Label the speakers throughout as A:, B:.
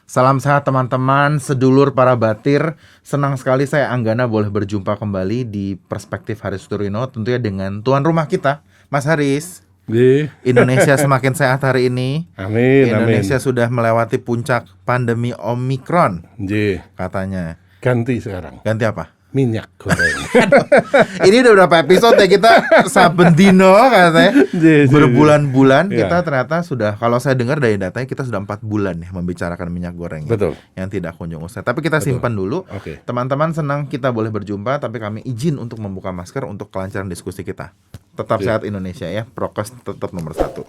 A: Salam sehat teman-teman, sedulur para batir. Senang sekali saya Anggana boleh berjumpa kembali di Perspektif Haris Turino, tentunya dengan tuan rumah kita, Mas Haris. Indonesia semakin sehat hari ini.
B: Amin,
A: Indonesia
B: amin.
A: sudah melewati puncak pandemi Omikron,
B: J.
A: katanya.
B: Ganti sekarang.
A: Ganti apa?
B: Minyak goreng.
A: Ini udah berapa episode ya kita saben dino katanya. Berbulan-bulan
B: Ya.
A: kita ternyata sudah, kalau saya dengar dari datanya kita sudah 4 bulan ya membicarakan minyak goreng ya,
B: Betul.
A: yang tidak kunjung usai. Tapi kita
B: Betul.
A: simpan dulu.
B: Oke.
A: Teman-teman, senang kita boleh berjumpa, tapi kami izin untuk membuka masker untuk kelancaran diskusi kita. Tetap
B: Oke.
A: sehat Indonesia ya, prokes tetap nomor 1.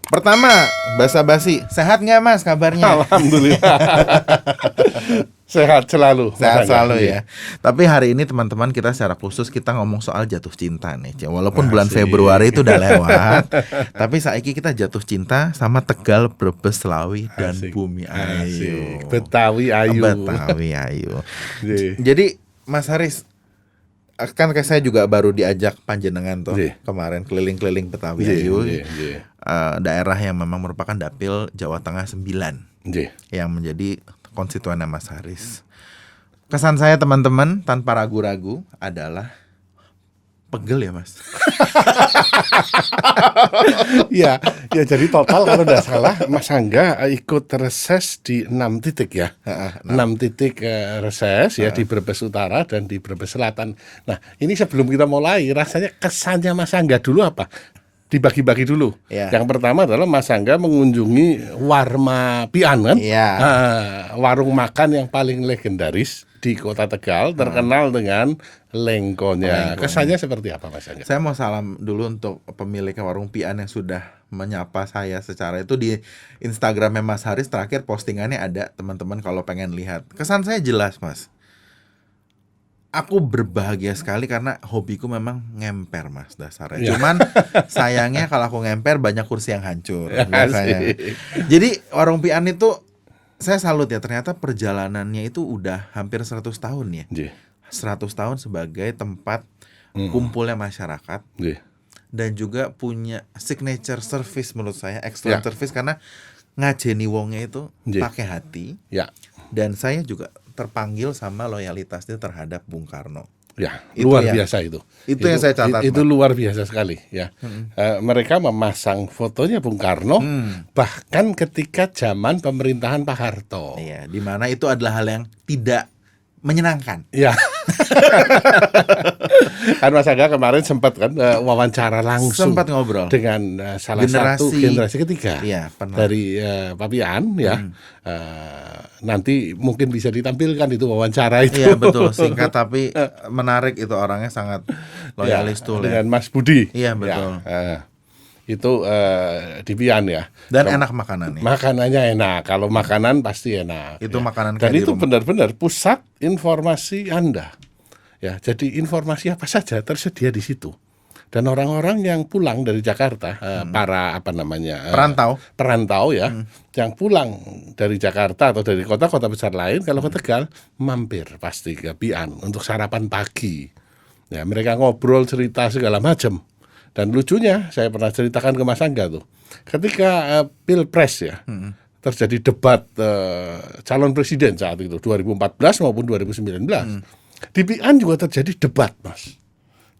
A: Pertama, basa-basi. Sehat nggak Mas kabarnya?
B: Alhamdulillah. Sehat selalu.
A: Sehat
B: Mas
A: selalu
B: Angga.
A: ya. Tapi hari ini teman-teman kita secara khusus kita ngomong soal jatuh cinta nih. Walaupun bulan
B: Asik.
A: Februari itu udah lewat, tapi saiki kita jatuh cinta sama Tegal, Brebes, Slawi dan
B: Asik.
A: Bumi Ayu.
B: Asik. Betawi Ayu.
A: Betawi Ayu.
B: J.
A: Jadi Mas Haris, kan kayak saya juga baru diajak panjenengan tuh
B: Iya.
A: kemarin keliling-keliling Betawi
B: J.
A: Ayu,
B: J.
A: daerah yang memang merupakan dapil Jawa Tengah 9
B: J.
A: yang menjadi konstituennya Mas Haris. Kesan saya teman-teman tanpa ragu-ragu adalah pegel ya Mas.
B: Ya, ya jadi total kalau tidak salah Mas Angga ikut reses di 6 titik ya. 6 titik reses ya di Brebes Utara dan di Brebes Selatan. Nah, ini sebelum kita mulai rasanya kesannya Mas Angga dulu apa? Dibagi-bagi dulu.
A: Ya.
B: Yang pertama adalah Mas Angga mengunjungi Warma Pian kan?
A: Iya.
B: Warung makan yang paling legendaris di Kota Tegal, terkenal dengan lengkonya.
A: Lengkonya.
B: Kesannya seperti apa Mas Angga?
A: Saya mau salam dulu untuk pemilik warung Pian yang sudah menyapa saya secara itu di Instagramnya Mas Haris. Terakhir postingannya ada, teman-teman kalau pengen lihat. Kesan saya jelas Mas. Aku berbahagia sekali karena hobiku memang ngemper Mas dasarnya.
B: Ya.
A: Cuman sayangnya kalau aku ngemper banyak kursi yang hancur biasanya.
B: Asik.
A: Jadi warung Pian itu saya salut ya, ternyata perjalanannya itu udah hampir 100 tahun ya.
B: J.
A: 100 tahun sebagai tempat kumpulnya masyarakat
B: J.
A: dan juga punya signature service menurut saya, excellent
B: Ya.
A: service karena ngajeni wongnya itu
B: Iya.
A: pakai hati.
B: Ya.
A: Dan saya juga terpanggil sama loyalitasnya terhadap Bung Karno.
B: Ya,
A: Itu
B: luar
A: ya.
B: biasa itu.
A: Itu yang saya catat,
B: Itu
A: Mas.
B: luar biasa sekali ya. Mereka memasang fotonya Bung Karno bahkan ketika zaman pemerintahan Pak Harto.
A: Iya, di mana itu adalah hal yang tidak menyenangkan.
B: Ya. Kan Mas Angga kemarin sempat kan wawancara langsung
A: Sempat ngobrol.
B: dengan salah satu generasi ketiga
A: Iya, pernah.
B: dari Papian ya. Nanti mungkin bisa ditampilkan itu wawancara itu.
A: Iya betul, singkat tapi menarik, itu orangnya sangat loyalis
B: Ya,
A: tuh ya.
B: dengan Mas Budi.
A: Iya, betul.
B: Ya, itu di Pian ya.
A: Dan enak makanannya.
B: Makanannya enak. Kalau makanan pasti enak.
A: Itu
B: ya.
A: makanan
B: Dan
A: kayak di
B: itu
A: rumah.
B: benar-benar pusat informasi Anda. Ya, jadi informasi apa saja tersedia di situ. Dan orang-orang yang pulang dari Jakarta, para perantau ya, yang pulang dari Jakarta atau dari kota-kota besar lain, kalau ke Tegal mampir pasti ke Pian untuk sarapan pagi. Ya, mereka ngobrol, cerita segala macam. Dan lucunya, saya pernah ceritakan ke Mas Angga tuh, ketika Pilpres ya, terjadi debat calon presiden saat itu 2014 maupun 2019, di Pian juga terjadi debat, Mas.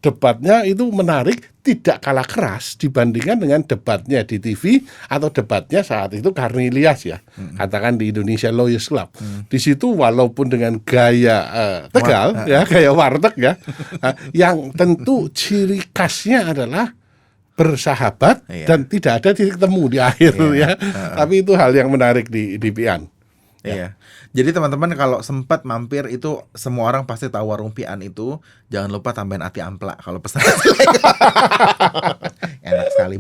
B: Debatnya itu menarik, tidak kalah keras dibandingkan dengan debatnya di TV atau debatnya saat itu Karni Ilyas ya, katakan di Indonesia Lawyers Club. Di situ walaupun dengan gaya Tegal ya, gaya warteg ya, yang tentu ciri khasnya adalah bersahabat dan tidak ada titik temu di akhir ya. Tapi itu hal yang menarik di Pian.
A: Iya. Jadi teman-teman kalau sempat mampir itu, semua orang pasti tahu warung Pian itu. Jangan lupa tambahin ati ampla kalau pesan. Enak sekali,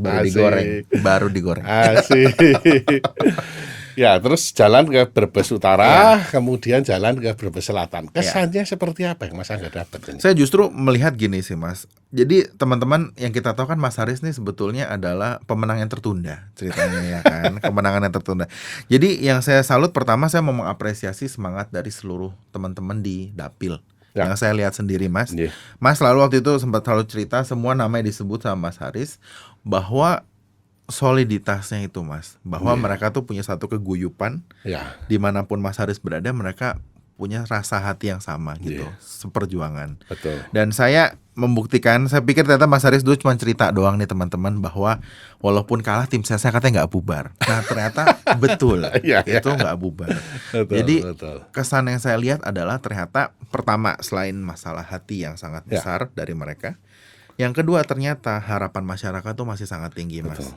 A: baru digoreng.
B: Asik. Ya, terus jalan ke Brebes Utara, kemudian jalan ke Brebes Selatan. Kesannya seperti apa yang Mas Angga dapat?
A: Saya justru melihat gini sih Mas. Jadi teman-teman, yang kita tahu kan Mas Haris nih sebetulnya adalah pemenang yang tertunda ceritanya ya kan, kemenangan yang tertunda. Jadi yang saya salut, pertama saya mau mengapresiasi semangat dari seluruh teman-teman di Dapil.
B: Ya.
A: Yang saya lihat sendiri Mas.
B: Yeah.
A: Mas lalu waktu itu sempat selalu cerita semua namanya disebut sama Mas Haris bahwa soliditasnya itu Mas, bahwa
B: Iya.
A: mereka tuh punya satu keguyupan,
B: Ya,
A: dimanapun Mas Haris berada mereka punya rasa hati yang sama gitu,
B: Iya.
A: seperjuangan.
B: betul.
A: Dan saya membuktikan, saya pikir ternyata Mas Haris dulu cuma cerita doang nih teman-teman, bahwa walaupun kalah tim saya katanya nggak bubar. Nah ternyata betul,
B: Iya, iya.
A: itu nggak bubar.
B: Betul,
A: Jadi
B: betul.
A: kesan yang saya lihat adalah ternyata pertama, selain masalah hati yang sangat
B: Ya.
A: besar dari mereka, yang kedua ternyata harapan masyarakat tuh masih sangat tinggi Mas.
B: Betul.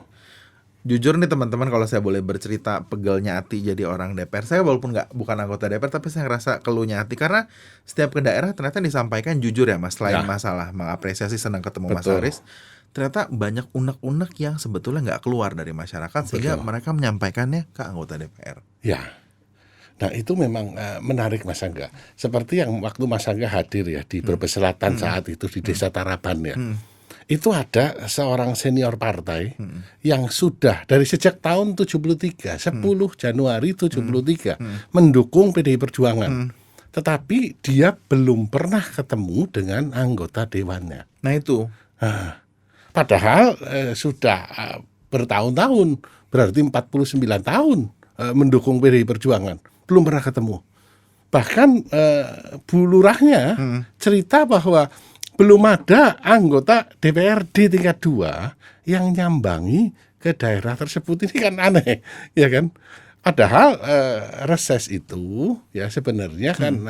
A: Jujur nih teman-teman, kalau saya boleh bercerita pegelnya hati jadi orang DPR, saya walaupun bukan anggota DPR, tapi saya ngerasa keluhnya hati karena setiap ke daerah ternyata disampaikan jujur ya Mas, selain
B: Ya.
A: masalah mengapresiasi senang ketemu Mas
B: Betul.
A: Haris, ternyata banyak unek-unek yang sebetulnya nggak keluar dari masyarakat sehingga
B: Betul.
A: mereka menyampaikannya ke anggota DPR.
B: Ya. Nah itu memang menarik Mas Angga. Seperti yang waktu Mas Angga hadir ya di Brebes Selatan saat itu di Desa Taraban ya. Itu ada seorang senior partai yang sudah dari sejak tahun 73, 10 Januari 73 mendukung PDI Perjuangan. Tetapi dia belum pernah ketemu dengan anggota dewannya.
A: Nah itu,
B: Padahal sudah bertahun-tahun, berarti 49 tahun mendukung PDI Perjuangan, belum pernah ketemu. Bahkan Bu Lurahnya cerita bahwa belum ada anggota DPRD tingkat 2 yang nyambangi ke daerah tersebut. Ini kan aneh, ya kan? Padahal reses itu ya sebenarnya kan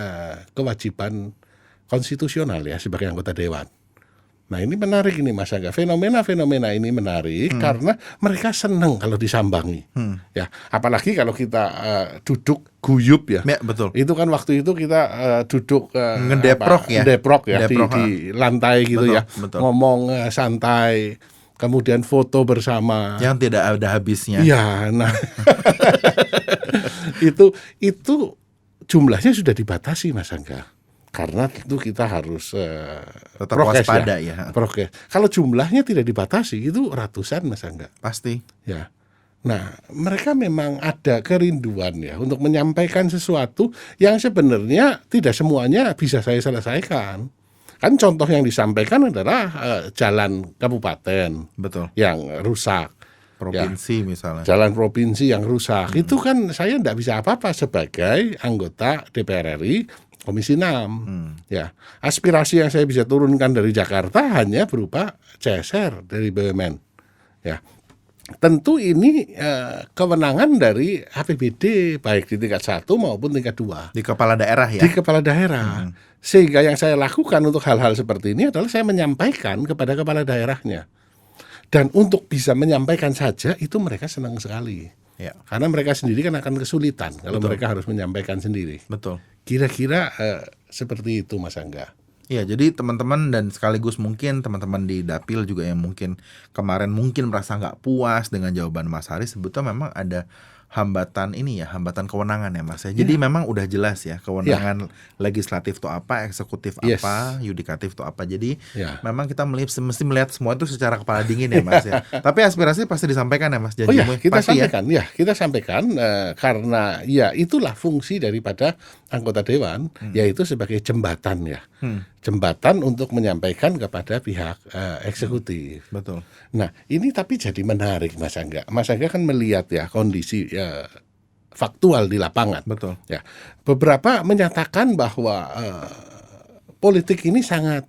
B: kewajiban konstitusional ya sebagai anggota dewan. Nah ini menarik ini Mas Angga, fenomena-fenomena ini menarik karena mereka senang kalau disambangi, ya. Apalagi kalau kita duduk guyup ya.
A: ya betul.
B: Itu kan waktu itu kita duduk
A: Ngedeprok ya.
B: ngedeprok ya
A: Ngedeprok,
B: di lantai gitu
A: Betul,
B: ya,
A: betul.
B: ngomong santai, kemudian foto bersama.
A: Yang tidak ada habisnya.
B: Iya, nah itu jumlahnya sudah dibatasi Mas Angga. Karena tentu kita harus
A: Tetap
B: prokes
A: waspada ya.
B: Prokes. Kalau jumlahnya tidak dibatasi itu ratusan Mas Angga.
A: Pasti.
B: Ya. Nah, mereka memang ada kerinduan ya untuk menyampaikan sesuatu yang sebenarnya tidak semuanya bisa saya selesaikan. Kan contoh yang disampaikan adalah jalan kabupaten
A: Betul.
B: yang rusak.
A: Provinsi misalnya.
B: Jalan provinsi yang rusak. Itu kan saya tidak bisa apa-apa sebagai anggota DPR RI Komisi 6. Ya, aspirasi yang saya bisa turunkan dari Jakarta hanya berupa CSR dari BUMN. Ya. Tentu ini kewenangan dari APBD baik di tingkat 1 maupun tingkat 2.
A: Di kepala daerah ya.
B: Di kepala daerah. Sehingga yang saya lakukan untuk hal-hal seperti ini adalah saya menyampaikan kepada kepala daerahnya. Dan untuk bisa menyampaikan saja itu mereka senang sekali.
A: Ya.
B: Karena mereka sendiri kan akan kesulitan kalau mereka harus menyampaikan sendiri.
A: Betul.
B: Kira-kira seperti itu Mas Angga.
A: Ya, jadi teman-teman dan sekaligus mungkin teman-teman di Dapil juga yang mungkin kemarin mungkin merasa nggak puas dengan jawaban Mas Haris, sebetulnya memang ada hambatan ini ya, hambatan kewenangan ya Mas ya. Jadi memang udah jelas ya kewenangan legislatif itu apa, eksekutif apa, yudikatif itu apa. Jadi memang kita mesti melihat semua itu secara kepala dingin ya Mas ya. Tapi aspirasi pasti disampaikan ya Mas.
B: Oh ya, kita
A: pasti
B: sampaikan kita sampaikan karena ya itulah fungsi daripada anggota dewan, yaitu sebagai jembatan ya. Jembatan untuk menyampaikan kepada pihak eksekutif.
A: Betul.
B: Nah, ini tapi jadi menarik Mas Angga. Mas Angga kan melihat ya kondisi faktual di lapangan.
A: Betul.
B: Ya, beberapa menyatakan bahwa politik ini sangat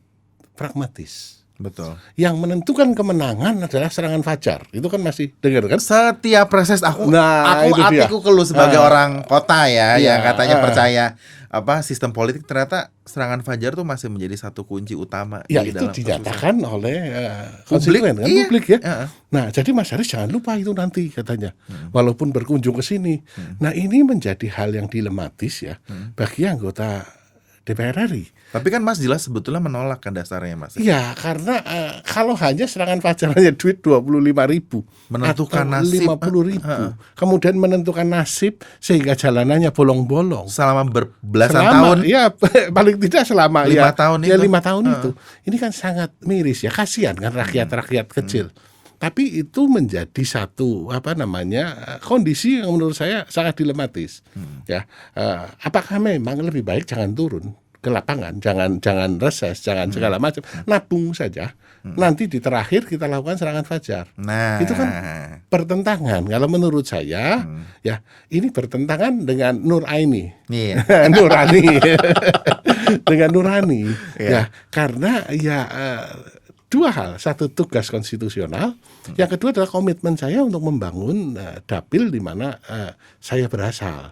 B: pragmatis.
A: Betul.
B: Yang menentukan kemenangan adalah serangan fajar. Itu kan masih dengar kan?
A: Setiap proses aku
B: itu dia.
A: hatiku keluh sebagai orang kota ya, yang katanya percaya sistem politik, ternyata serangan fajar tuh masih menjadi satu kunci utama
B: Ya
A: di
B: itu
A: dalam
B: dinyatakan oleh
A: publik
B: konstituen kan,
A: iya.
B: publik ya.
A: Iya.
B: Nah, jadi Mas Haris jangan lupa itu nanti katanya. Walaupun berkunjung ke sini. Nah, ini menjadi hal yang dilematis ya bagi anggota DPR RI.
A: Tapi kan Mas jelas sebetulnya menolak kan dasarnya Mas.
B: Iya, karena kalau hanya serangan fajar hanya duit 25.000,
A: menentukan
B: atau
A: nasib
B: 50.000, kemudian menentukan nasib sehingga jalanannya bolong-bolong.
A: Selama berbelasan tahun.
B: Ya, paling tidak selama
A: 5 tahun itu.
B: 5 tahun itu. Ini kan sangat miris ya, kasihan kan rakyat-rakyat kecil. Tapi itu menjadi satu kondisi yang menurut saya sangat dilematis. Ya, apakah memang lebih baik jangan turun? ke lapangan, jangan reses, jangan segala macam, nabung saja. Nanti di terakhir kita lakukan serangan fajar.
A: Nah,
B: itu kan bertentangan. Kalau menurut saya, ya ini bertentangan dengan Nuraini, Nurani, dengan Nurani. Ya, karena ya dua hal, satu tugas konstitusional, yang kedua adalah komitmen saya untuk membangun dapil di mana saya berasal.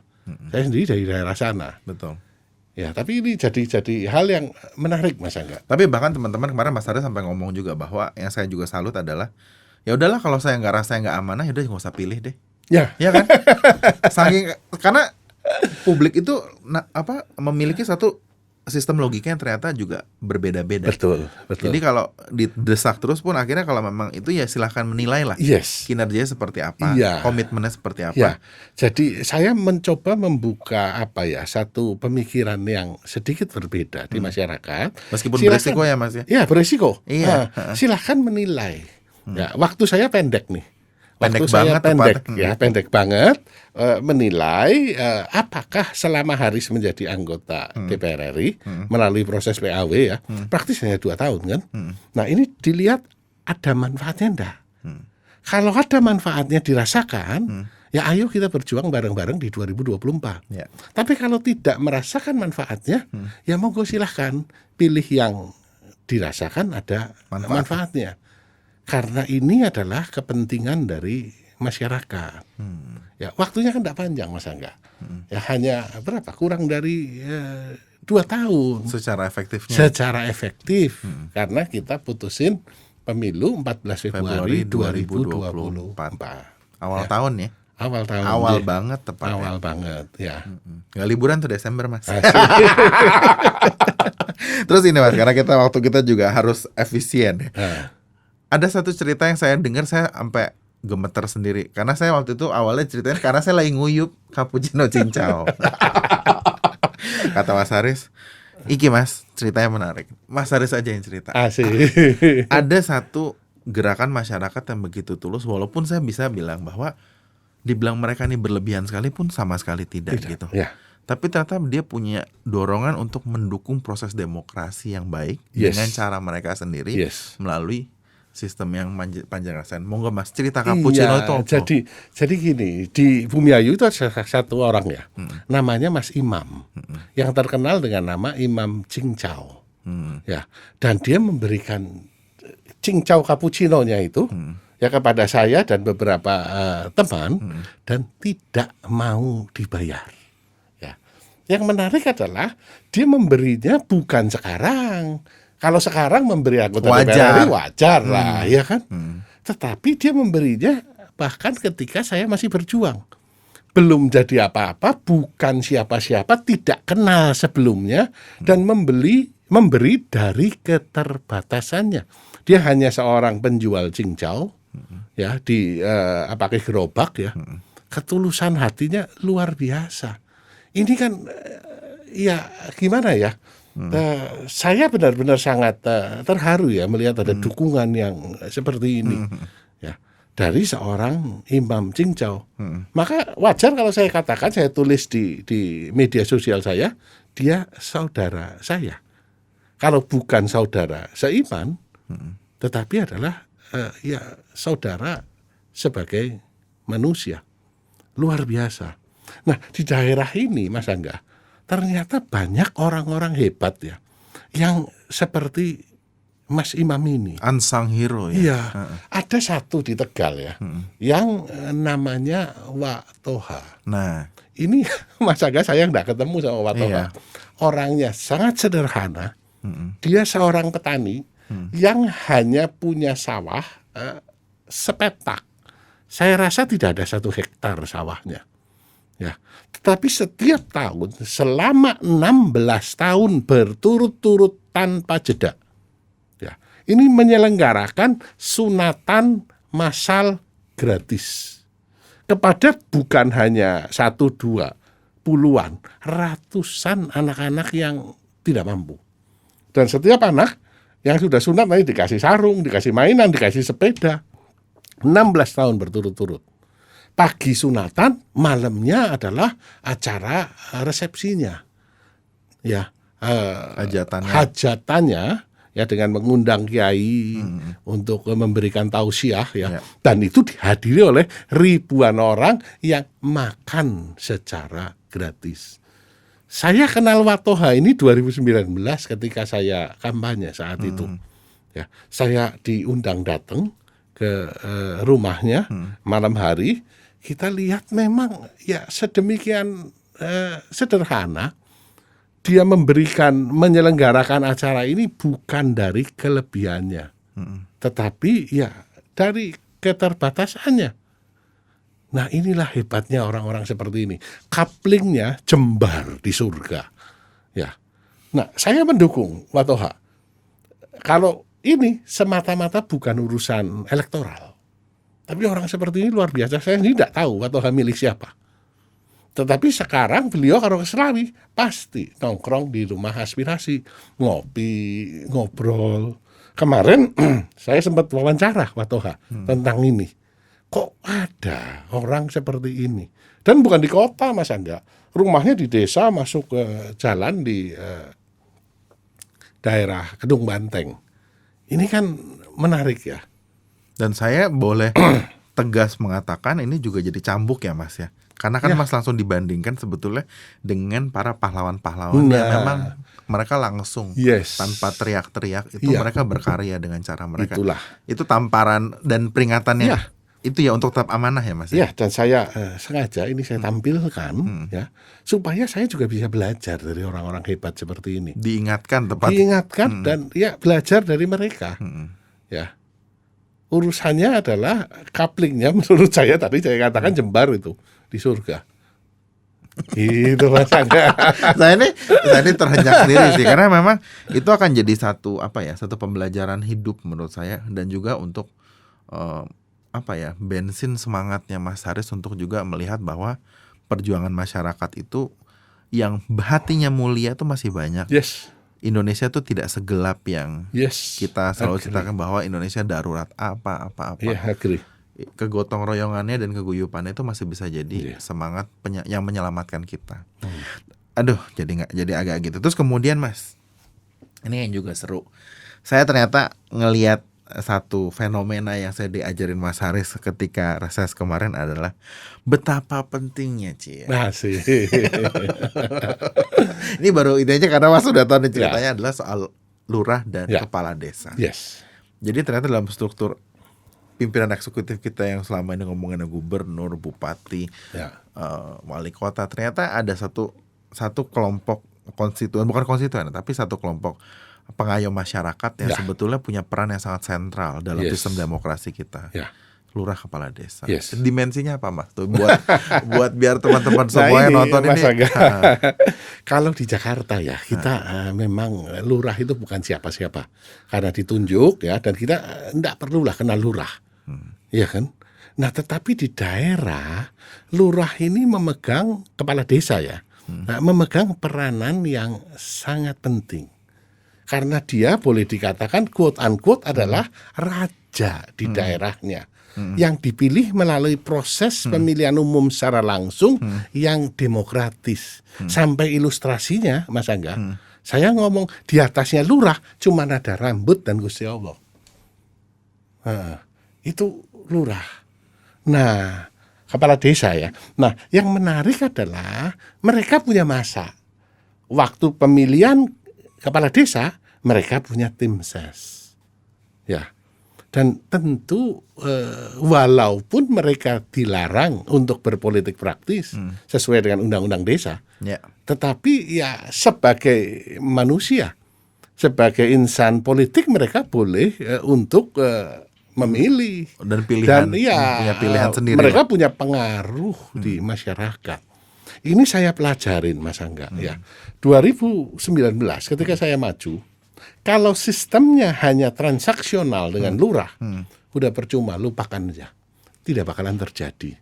B: Saya sendiri dari daerah sana.
A: Betul.
B: Ya, tapi ini jadi hal yang menarik, Mas Angga.
A: Tapi bahkan teman-teman kemarin Mas Haris sampai ngomong juga bahwa yang saya juga salut adalah ya udahlah kalau saya nggak amanah ya udah nggak usah pilih deh.
B: Ya
A: kan? Karena publik itu memiliki satu sistem logika yang ternyata juga berbeda-beda.
B: Betul.
A: Jadi kalau didesak terus pun akhirnya kalau memang itu ya silahkan menilai lah. Kinerjanya seperti apa, komitmennya seperti apa.
B: Ya. Jadi saya mencoba membuka satu pemikiran yang sedikit berbeda di masyarakat.
A: Meskipun berisiko ya Mas ya.
B: Iya, berisiko.
A: Iya.
B: Silahkan menilai. Ya, waktu saya pendek nih.
A: Pendek
B: banget menilai apakah selama Haris menjadi anggota DPR RI melalui proses PAW ya, praktis hanya 2 tahun kan. Nah, ini dilihat ada manfaatnya enggak. Kalau ada manfaatnya dirasakan, ya ayo kita berjuang bareng-bareng di 2024. Tapi kalau tidak merasakan manfaatnya, ya monggo silahkan pilih yang dirasakan ada manfaatnya. Karena ini adalah kepentingan dari masyarakat. Ya, waktunya kan tidak panjang, Mas Angga. Ya hanya berapa? Kurang dari 2 tahun.
A: Secara
B: efektif. Karena kita putusin pemilu 14 Februari 2024.
A: Awal tahun ya.
B: Awal
A: banget tepatnya.
B: Awal banget, ya.
A: Nggak liburan tuh Desember, Mas. Terus ini Mas, karena waktu kita juga harus efisien. Ada satu cerita yang saya dengar saya sampai gemeter sendiri. Karena saya waktu itu awalnya ceritanya karena saya lagi nguyup cappuccino cincau. Kata Mas Haris, "Iki Mas, ceritanya menarik." Mas Haris aja yang cerita.
B: Asik.
A: Ada satu gerakan masyarakat yang begitu tulus, walaupun saya bisa bilang bahwa dibilang mereka ini berlebihan sekalipun sama sekali tidak gitu.
B: Ya.
A: Tapi ternyata dia punya dorongan untuk mendukung proses demokrasi yang baik dengan cara mereka sendiri melalui sistem yang panjang rasain. Monggo Mas, cerita cappuccino itu apa?
B: Jadi gini, di Bumiayu itu ada satu orang ya, namanya Mas Imam, yang terkenal dengan nama Imam Cincau. Ya, dan dia memberikan cincau cappuccino-nya itu ya kepada saya dan beberapa teman dan tidak mau dibayar. Ya. Yang menarik adalah dia memberinya bukan sekarang. Kalau sekarang memberi anggota DPR wajar lah, ya kan? Tetapi dia memberinya bahkan ketika saya masih berjuang. Belum jadi apa-apa, bukan siapa-siapa, tidak kenal sebelumnya, dan memberi dari keterbatasannya. Dia hanya seorang penjual cincau, ya di pakai gerobak ya. Ketulusan hatinya luar biasa. Ini kan ya gimana ya? Saya benar-benar sangat terharu ya melihat ada dukungan yang seperti ini ya dari seorang Imam Cincau. Maka wajar kalau saya katakan, saya tulis di media sosial saya, dia saudara saya. Kalau bukan saudara seiman, tetapi adalah ya saudara sebagai manusia. Luar biasa. Nah, di daerah ini Mas Angga, ternyata banyak orang-orang hebat ya, yang seperti Mas Imam ini.
A: Unsung hero ya.
B: Iya, ada satu di Tegal ya, yang namanya Wak Toha.
A: Nah,
B: ini Mas Angga saya nggak ketemu sama Wak Toha. Orangnya sangat sederhana. Dia seorang petani yang hanya punya sawah sepetak. Saya rasa tidak ada 1 hektar sawahnya. Ya, tetapi setiap tahun selama 16 tahun berturut-turut tanpa jeda, ya, ini menyelenggarakan sunatan massal gratis kepada bukan hanya 1-2, puluhan, ratusan anak-anak yang tidak mampu. Dan setiap anak yang sudah sunat nanti dikasih sarung, dikasih mainan, dikasih sepeda. 16 tahun berturut-turut. Pagi sunatan, malamnya adalah acara resepsinya. Ya, hajatannya ya, dengan mengundang kiai untuk memberikan tausiah ya. Dan itu dihadiri oleh ribuan orang yang makan secara gratis. Saya kenal Watoha ini 2019 ketika saya kampanye saat itu. Ya, saya diundang datang ke rumahnya malam hari. Kita lihat memang ya sedemikian sederhana. Dia menyelenggarakan acara ini bukan dari kelebihannya, tetapi ya dari keterbatasannya. Nah, inilah hebatnya orang-orang seperti ini. Couplingnya jembar di surga. Ya. Nah, saya mendukung Watoha. Kalau ini semata-mata bukan urusan elektoral, tapi orang seperti ini luar biasa. Saya tidak tahu Watoha milih siapa. Tetapi sekarang beliau kalau ke Selawi pasti nongkrong di rumah aspirasi, ngopi, ngobrol. Kemarin saya sempat wawancara Watoha tentang ini. Kok ada orang seperti ini? Dan bukan di kota, Mas Angga. Rumahnya di desa, masuk ke jalan di daerah Kedung Banteng. Ini kan menarik ya.
A: Dan saya boleh tegas mengatakan ini juga jadi cambuk ya, Mas ya. Karena kan Mas langsung dibandingkan sebetulnya dengan para pahlawan-pahlawan yang memang mereka langsung tanpa teriak-teriak itu mereka berkarya dengan cara mereka.
B: Itulah.
A: Itu tamparan dan peringatannya itu ya untuk tetap amanah ya, Mas.
B: Ya, dan saya sengaja ini saya tampilkan ya supaya saya juga bisa belajar dari orang-orang hebat seperti ini.
A: Diingatkan
B: dan ya belajar dari mereka. Ya. Urusannya adalah couplingnya menurut saya tadi saya katakan jembar itu di surga. Itu Mas Angga.
A: saya ini terhenyak sendiri sih karena memang itu akan jadi satu pembelajaran hidup menurut saya dan juga untuk bensin semangatnya Mas Haris untuk juga melihat bahwa perjuangan masyarakat itu yang hatinya mulia itu masih banyak. Indonesia tuh tidak segelap yang kita selalu ceritakan bahwa Indonesia darurat apa. Kegotong royongannya dan keguyupannya itu masih bisa jadi semangat yang menyelamatkan kita. Aduh, jadi agak gitu. Terus kemudian Mas, ini yang juga seru. Saya ternyata ngelihat satu fenomena yang saya diajarin Mas Haris ketika reses kemarin adalah betapa pentingnya Ini baru ide aja karena Mas sudah tahu nih ceritanya adalah soal lurah dan kepala desa. Jadi ternyata dalam struktur pimpinan eksekutif kita yang selama ini ngomongin gubernur, bupati, wali kota, ternyata ada satu kelompok bukan konstituen tapi satu kelompok pengayom masyarakat yang sebetulnya punya peran yang sangat sentral dalam sistem demokrasi kita. Lurah kepala desa. Dimensinya apa Mas? Tuh buat biar teman-teman semua yang nonton ini.
B: Kalau di Jakarta ya kita memang lurah itu bukan siapa-siapa karena ditunjuk ya dan kita enggak perlulah kenal lurah. Iya kan? Nah, tetapi di daerah lurah ini memegang kepala desa ya. Memegang peranan yang sangat penting. Karena dia boleh dikatakan quote unquote adalah raja di daerahnya yang dipilih melalui proses pemilihan umum secara langsung yang demokratis. Sampai ilustrasinya Mas Angga, saya ngomong di atasnya lurah cuma ada rambut dan Gusti Allah. Itu lurah. Nah, kepala desa ya. Nah, yang menarik adalah mereka punya masa. Waktu pemilihan kepala desa, mereka punya tim ses. Ya. Dan tentu walaupun mereka dilarang untuk berpolitik praktis sesuai dengan undang-undang desa, tetapi ya sebagai manusia, sebagai insan politik mereka boleh untuk memilih
A: dan pilihan punya pilihan sendiri.
B: Mereka punya pengaruh di masyarakat. Ini saya pelajarin Mas Angga ya. 2019 ketika saya maju, kalau sistemnya hanya transaksional dengan lurah, udah percuma, lupakan aja. Tidak bakalan terjadi.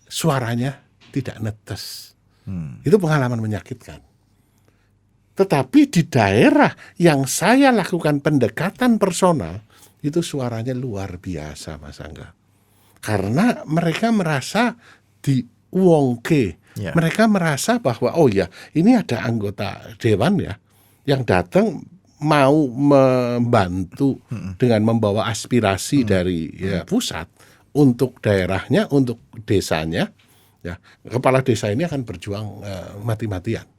B: Suaranya tidak netes. Itu pengalaman menyakitkan. Tetapi di daerah yang saya lakukan pendekatan personal, itu suaranya luar biasa Mas Angga. Karena mereka merasa diwongke
A: Ya.
B: Mereka merasa bahwa oh ya, ini ada anggota dewan ya yang datang mau membantu dengan membawa aspirasi dari pusat untuk daerahnya, untuk desanya. Ya, kepala desa ini akan berjuang mati-matian.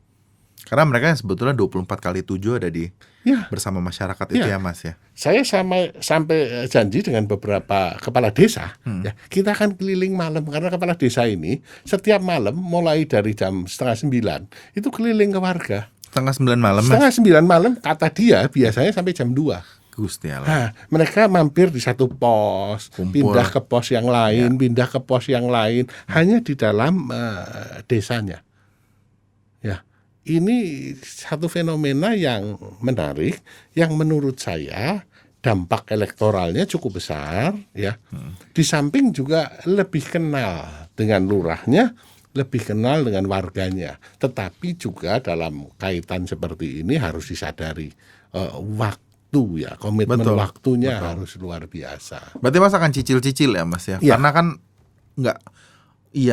A: Karena mereka sebetulnya 24/7 ada di
B: Ya.
A: bersama masyarakat itu
B: Ya.
A: ya Mas ya.
B: Saya sampai janji dengan beberapa kepala desa, ya kita akan keliling malam karena kepala desa ini setiap malam mulai dari jam 8:30 itu keliling ke warga.
A: 8:30 malam Mas.
B: 8:30 malam kata dia biasanya sampai jam 2.
A: Gusti Allah.
B: Nah, mereka mampir di satu pos,
A: Kumpul.
B: pindah ke pos yang lain, pindah ke pos yang lain, hanya di dalam desanya. Ya, ini satu fenomena yang menarik, yang menurut saya dampak elektoralnya cukup besar. Ya, di samping juga lebih kenal dengan lurahnya, lebih kenal dengan warganya. Tetapi juga dalam kaitan seperti ini harus disadari waktu. Ya, komitmen
A: Betul,
B: waktunya
A: betul.
B: harus luar biasa.
A: Berarti Mas akan cicil-cicil ya Mas ya.
B: Iya.
A: Karena kan nggak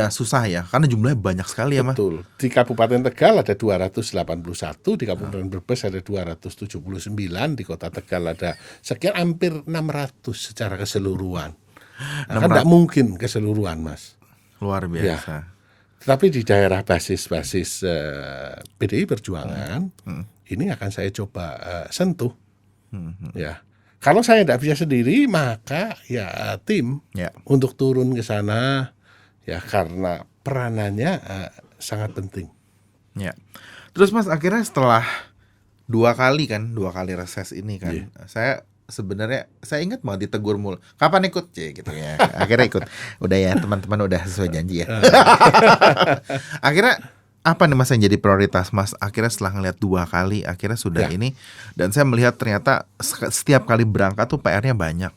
A: susah ya. Karena jumlahnya banyak sekali ya Mas.
B: Betul. Di Kabupaten Tegal ada 281, di Kabupaten Brebes ada 279, di Kota Tegal ada sekian hampir 600 secara keseluruhan. Nah, kan tidak mungkin keseluruhan, Mas.
A: Luar biasa.
B: Tetapi di daerah basis PDI Perjuangan ini akan saya coba sentuh. Ya, kalau saya tidak bisa sendiri, maka ya tim
A: Ya.
B: untuk turun ke sana, ya karena peranannya sangat penting.
A: Ya. Terus Mas akhirnya setelah dua kali reses ini kan, saya sebenarnya saya ingat banget ditegur mulu. Kapan ikut? Gitu ya. Akhirnya ikut. Udah ya teman-teman, udah sesuai janji ya. Akhirnya apa nih Mas yang jadi prioritas Mas? Akhirnya setelah ngeliat 2 kali, akhirnya sudah ini. Dan saya melihat ternyata setiap kali berangkat tuh PR-nya banyak.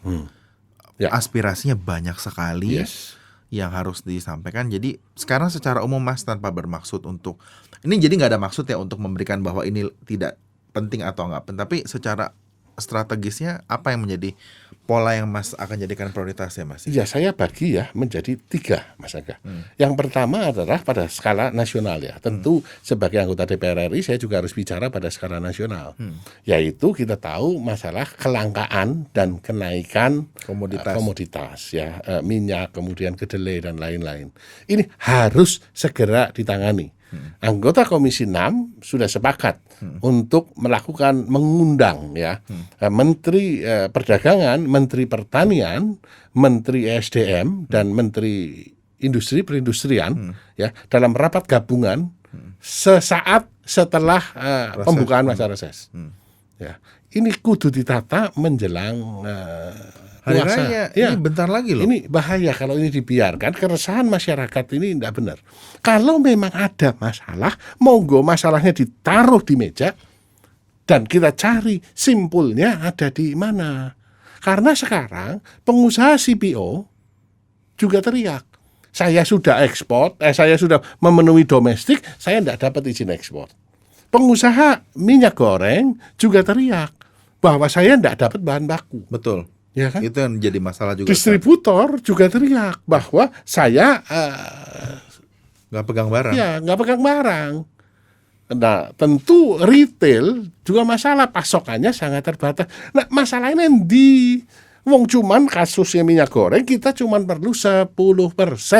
B: Ya.
A: Aspirasinya banyak sekali.
B: Yes.
A: Yang harus disampaikan. Jadi sekarang secara umum Mas, tanpa bermaksud untuk ini, jadi nggak ada maksud ya untuk memberikan bahwa ini tidak penting atau nggak penting, tapi secara strategisnya apa yang menjadi pola yang Mas akan jadikan prioritas ya Mas?
B: Ya, saya bagi ya menjadi 3, Mas Aga. Yang pertama adalah pada skala nasional ya. Tentu sebagai anggota DPR RI saya juga harus bicara pada skala nasional. Yaitu kita tahu masalah kelangkaan dan kenaikan komoditas ya, minyak, kemudian kedelai dan lain-lain. Ini harus segera ditangani. Anggota Komisi 6 sudah sepakat untuk mengundang ya Menteri Perdagangan, Menteri Pertanian, Menteri ESDM dan Menteri Industri Perindustrian ya dalam rapat gabungan sesaat setelah pembukaan masa reses. Ya, ini kudu ditata menjelang
A: Hari
B: puasa.
A: Raya,
B: Ya.
A: ini bentar lagi loh.
B: Ini bahaya kalau ini dibiarkan, keresahan masyarakat ini tidak benar. Kalau memang ada masalah, monggo masalahnya ditaruh di meja dan kita cari simpulnya ada di mana. Karena sekarang pengusaha CPO juga teriak. Saya sudah ekspor, saya sudah memenuhi domestik, saya tidak dapat izin ekspor. Pengusaha minyak goreng juga teriak bahwa saya tidak dapat bahan baku.
A: Betul.
B: Ya kan?
A: Itu yang jadi masalah juga.
B: Distributor juga teriak bahwa saya
A: nggak pegang barang.
B: ya nggak pegang barang. Nah, tentu retail juga masalah, pasokannya sangat terbatas. Nah, masalahnya di wong cuman kasusnya minyak goreng kita cuman perlu 10%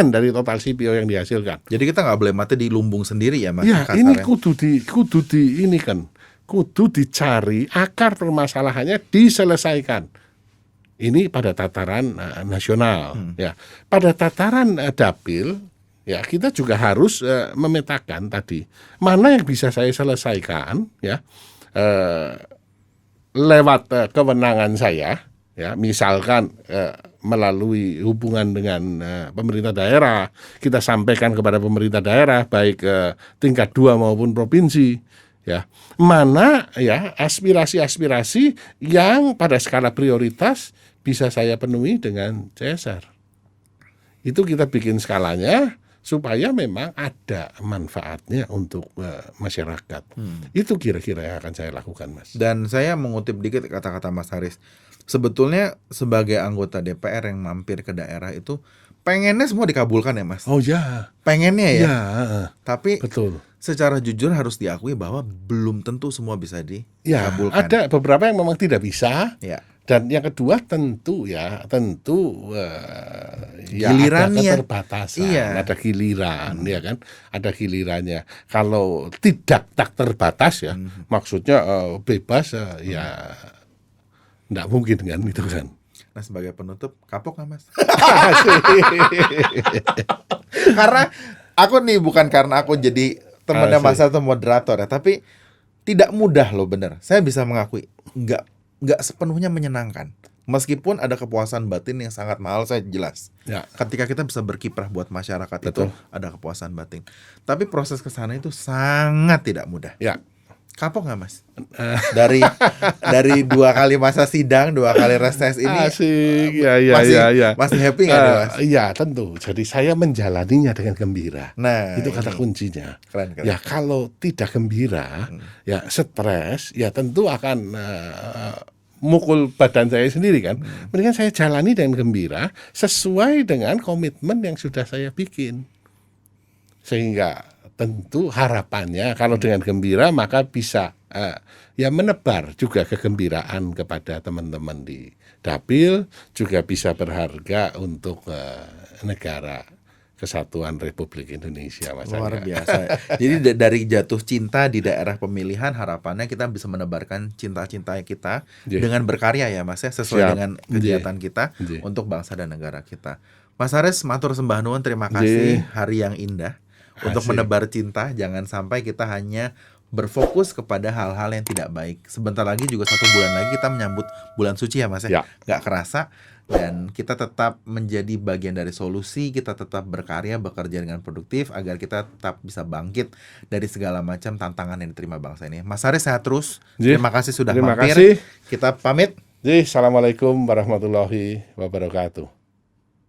B: dari total CPO yang dihasilkan.
A: Jadi kita nggak boleh mati di lumbung sendiri ya Mas.
B: Ya,
A: kasarnya.
B: ini kudu dicari akar permasalahannya, diselesaikan. Ini pada tataran nasional. Ya, pada tataran dapil, ya kita juga harus memetakan tadi mana yang bisa saya selesaikan, ya lewat kewenangan saya, ya misalkan melalui hubungan dengan pemerintah daerah, kita sampaikan kepada pemerintah daerah baik tingkat 2 maupun provinsi. Ya, mana ya aspirasi-aspirasi yang pada skala prioritas bisa saya penuhi dengan CSR. Itu kita bikin skalanya supaya memang ada manfaatnya untuk masyarakat. Itu kira-kira yang akan saya lakukan, Mas.
A: Dan saya mengutip dikit kata-kata Mas Haris. Sebetulnya sebagai anggota DPR yang mampir ke daerah itu pengennya semua dikabulkan ya Mas.
B: Oh ya.
A: Pengennya ya.
B: Ya,
A: Tapi
B: betul.
A: secara jujur harus diakui bahwa belum tentu semua bisa
B: Ya,
A: dikabulkan.
B: ada beberapa yang memang tidak bisa.
A: Ya.
B: Dan yang kedua tentu ya
A: Gilirannya.
B: ada keterbatasan,
A: Iya.
B: ada giliran ya kan, ada gilirannya. Kalau tidak tak terbatas ya, maksudnya bebas ya nggak mungkin kan itu kan.
A: Nah sebagai penutup, kapok nggak Mas? Karena aku nih bukan karena aku jadi temannya Mas atau moderator ya, tapi tidak mudah loh bener. Saya bisa mengakui nggak sepenuhnya menyenangkan. Meskipun ada kepuasan batin yang sangat mahal, saya jelas.
B: Ya.
A: Ketika kita bisa berkiprah buat masyarakat
B: Betul.
A: itu ada kepuasan batin. Tapi proses ke sana itu sangat tidak mudah.
B: Ya.
A: Kapok nggak Mas? Dari 2 kali masa sidang, 2 kali reses ini
B: Asik,
A: masih happy nggak nih Mas?
B: Iya tentu. Jadi saya menjalaninya dengan gembira.
A: Nah,
B: itu kata
A: ini.
B: kuncinya.
A: Keren.
B: Ya kalau tidak gembira, ya stres, ya tentu akan mukul badan saya sendiri kan. Mendingan saya jalani dengan gembira sesuai dengan komitmen yang sudah saya bikin. Sehingga tentu harapannya kalau dengan gembira maka bisa ya menebar juga kegembiraan kepada teman-teman di Dapil, juga bisa berharga untuk negara Kesatuan Republik Indonesia, Mas
A: Luar
B: Angga.
A: biasa. Jadi dari jatuh cinta di daerah pemilihan, harapannya kita bisa menebarkan cinta-cinta kita dengan berkarya ya Mas ya, sesuai dengan kegiatan kita untuk bangsa dan negara kita. Mas Haris, matur sembah nuwun, terima kasih, hari yang indah untuk menebar cinta. Jangan sampai kita hanya berfokus kepada hal-hal yang tidak baik. Sebentar lagi juga 1 bulan lagi kita menyambut bulan suci ya Mas ya. Gak kerasa. Dan kita tetap menjadi bagian dari solusi, kita tetap berkarya, bekerja dengan produktif agar kita tetap bisa bangkit dari segala macam tantangan yang diterima bangsa ini. Mas Haris sehat terus. Terima kasih sudah mampir. Kita pamit.
B: Assalamualaikum warahmatullahi wabarakatuh.